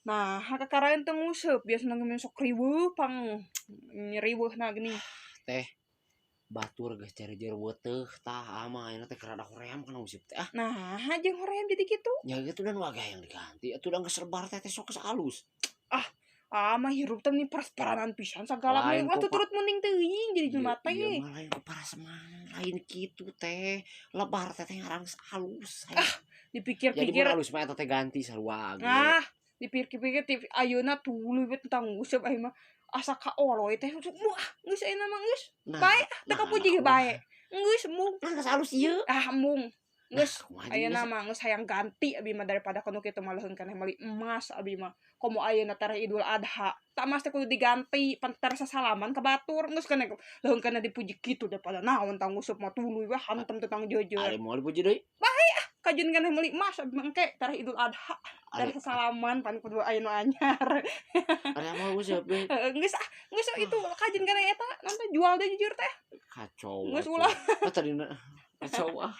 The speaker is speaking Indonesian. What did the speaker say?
Nah kakaraeun teu nguseup biasana geus sok riweuh pang nyeriweuhna geuning. Teh batur geus jareueur teuh tah mah ayeuna teh keur rada hoream kana nguseup teh ah. Nah jeung hoream jadi kitu. Nya gitu dan waga yang diganti atuh udah geus lebar teh sok geus alus. Mah hirup teh nih paranan pisan sagala mah Lain atuh kok Pak. turut mending teuing jadi Iya jelema iya teh. mah lain ku paraseman lain kitu teh. Lebar teh ngaran geus alus aya. Jadi Dipikir-pikir mun alus mah eta teh ganti sarua ge. ah dipikir-pikir ayeuna tuluy we tentang nguseup ayeuna mah asa kaoloy teh geus ayeuna mah geus Nah, bae teu kapuji ge bae. Geus mung nah geus alus ieu. mung Nah, geus kumaha jeung ayeuna geus mah geus hayang ganti abi mah daripada kanu kitu mah leuheung keneh meuli emas abi mah. Komo ayeuna teh Idul Adha, tak emas teh kudu diganti pan tara sasalaman ka batur geus keneh leuheung keneh dipuji kitu daripada naon tah nguseup mah tuluy we hantem tentang jeujeur. Ari moal dipuji deui. Kajeun keneh meuli emas abi mah engke tara Idul Adha dari Ari sasalaman pan kudu aya nu anyar. ari moal nguseup deui. Heeh, geus itu kajeun keneh eta naon teh jual deui jujur teh. Kacau Geus atuh. ulah. Tadina kacau ah.